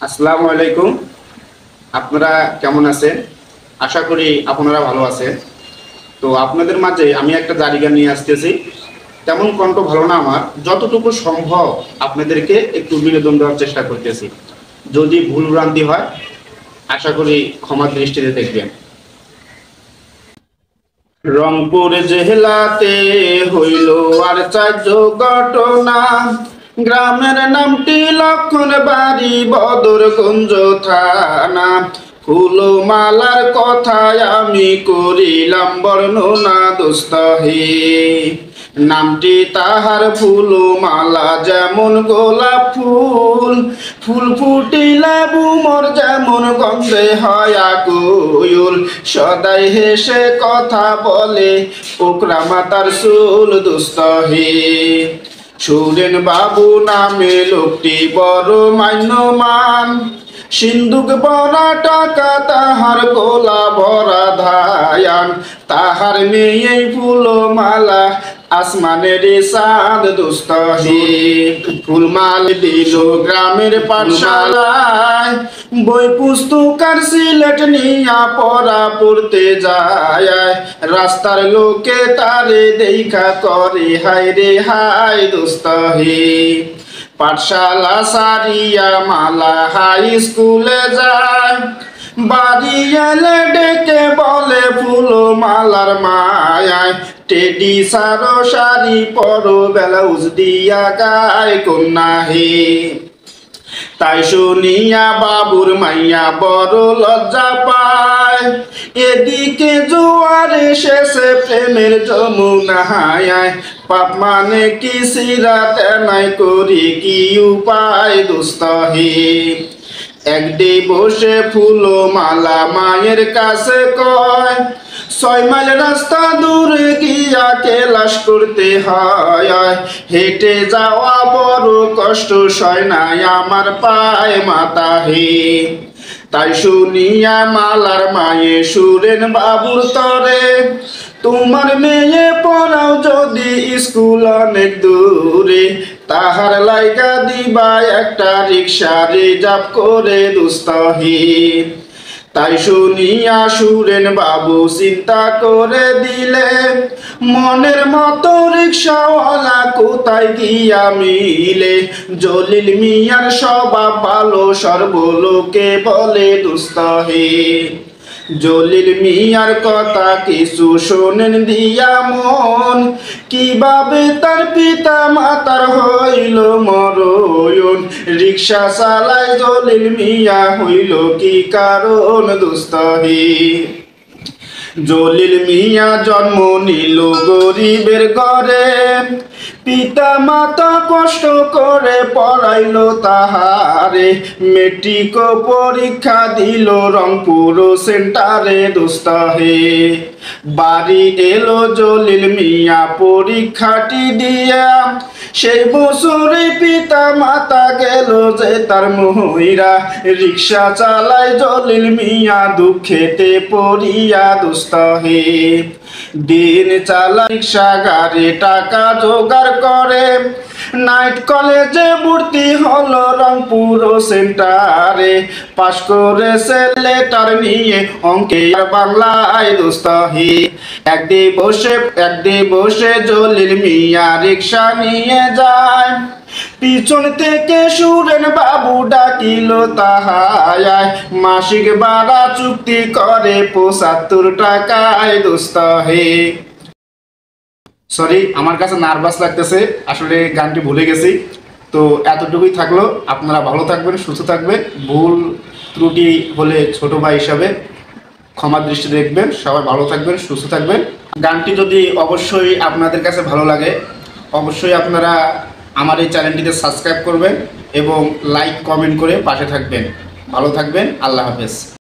আসসালামু আলাইকুম। আপনারা কেমন আছেন? আশা করি আপনারা ভালো আছেন। তো আপনাদের মাঝে আমি একটা জারি গান নিয়ে আসতেছি। তেমন কণ্ঠ ভালো না আমার, যতটুকু সম্ভব আপনাদেরকে একটু বিনোদন দেওয়ার চেষ্টা করতেছি। যদি ভুল ভ্রান্তি হয় আশা করি ক্ষমা দৃষ্টিতে দেখবেন। রংপুর জেলাতে হইল আর চার্য ঘটনা। গ্রামের নামটি লক্ষণ বাড়ি, বদরগঞ্জ থানা। ফুলমালার কথায় আমি করিলাম বর্ণনা দোস্ত হে। নামটি তাহার ফুলমালা, যেমন গোলাপ ফুল। ফুল ফুটিলে বুমর যেমন গন্ধে হয় আকুল। সদাই হেসে কথা বলে ওকরা মাতার চুল দোস্ত হে। সুরেন বাবু নামে লোকটি বড় মান্যমান। সিন্ধুক ভরা টাকা তাহার গোলা ভরা ধায়ান। তাহার মেয়ে ফুলমালা, আসমানের চাঁদ দোস্ত হে। ফুলমাল দিল গ্রামের পাঠশালায়, বই পুস্তক আর সিলেট নিয়া পড়া পড়তে যায়। রাস্তার লোকে তারে দেখা করে হায় রে হায় দোস্ত হে। পাঠশালা সারিয়া মালা হাই স্কুলে যায়। বাড়ি এলে ডেকে বলে ফুলমালার মায়ায়। টেডি সারো শাড়ি পরো, ব্লাউজ দিয়া গায় কন্যা হে। তাই শুনিয়া বাবুর মাইয়া বড় লজ্জা পায়। এদিকে জোয়ার এসেছে প্রেমের যমুনায়। পাপ মানে কি সিরাতে নাই, করি কি উপায় দোস্ত হে। একদি বসে ফুলমালা মায়ের কাছে কয়, 6 মাইল রাস্তা দূরে গিয়া কেলাস করতে হয়। হেঁটে যাওয়া বড় কষ্ট, সয় নাই আমার পায় মাতা হে। তাই শুনিয়া মালার মায়ে সুরেন বাবুর তরে, তোমার মেয়ে পড়াও যদি স্কুল অনেক দূরে। তাহার লাইগা দিবা একটা রিক্সা রিজার্ভ করে দোস্ত হে। তাই শুনিয়া সুরেন বাবু চিন্তা করে দিলে, মনের মতো রিক্সাওয়ালা কোথায় গিয়া মিলে। জলিল মিয়ার স্বভাব ভালো, সর্বলোকে বলে দোস্ত হে। জলিল মিয়ার কথা কিছু শোনেন দিয়া মন, কিভাবে তার পিতা মাতার হইল মরণ। রিক্সা চালায় জলিল মিয়া, হইল কি কারণ দোস্ত হে। জলিল মিয়া জন্ম নিল গরিবের ঘরে, পিতা মাতা কষ্ট করে পড়াইল তাহারে। মেট্রিক পরীক্ষা দিল রংপুর সেন্টারে দোস্ত হে। বাড়ি এলো জলিল মিয়া পরীক্ষাটি দিয়া, সেই বছরে পিতা মাতা গেল যে তার মহিরা। রিক্সা চালায় জলিল মিয়া দুঃখেতে পড়িয়া দোস্ত হে। দিন চালা রিক্সা গাড়ি টাকা জোগাড় করে, নাইট কলেজে ভর্তি হলো রংপুর সেন্টারে। পাশ করেছে লেটার নিয়ে অঙ্কে আর বাংলায় দোস্ত হে। একদি বসে জলিল মিয়া রিক্সা নিয়ে যায়। পিছন থেকে সুরেন বাবু ডাকিল তাহায়, মাসিক ভাড়া চুক্তি করে 75 টাকায় দোস্ত হে। সরি, আমার কাছে নার্ভাস লাগতেছে, আসলে গানটি ভুলে গেছি। তো এতটুকুই থাকলো। আপনারা ভালো থাকবেন, সুস্থ থাকবেন। ভুল ত্রুটি হলে ছোট ভাই হিসাবে ক্ষমা দৃষ্টি দেখবেন। সবাই ভালো থাকবেন, সুস্থ থাকবেন। গানটি যদি অবশ্যই আপনাদের কাছে ভালো লাগে, অবশ্যই আপনারা আমার এই চ্যানেলটিতে সাবস্ক্রাইব করবেন এবং লাইক কমেন্ট করে পাশে থাকবেন। ভালো থাকবেন। আল্লাহ হাফেজ।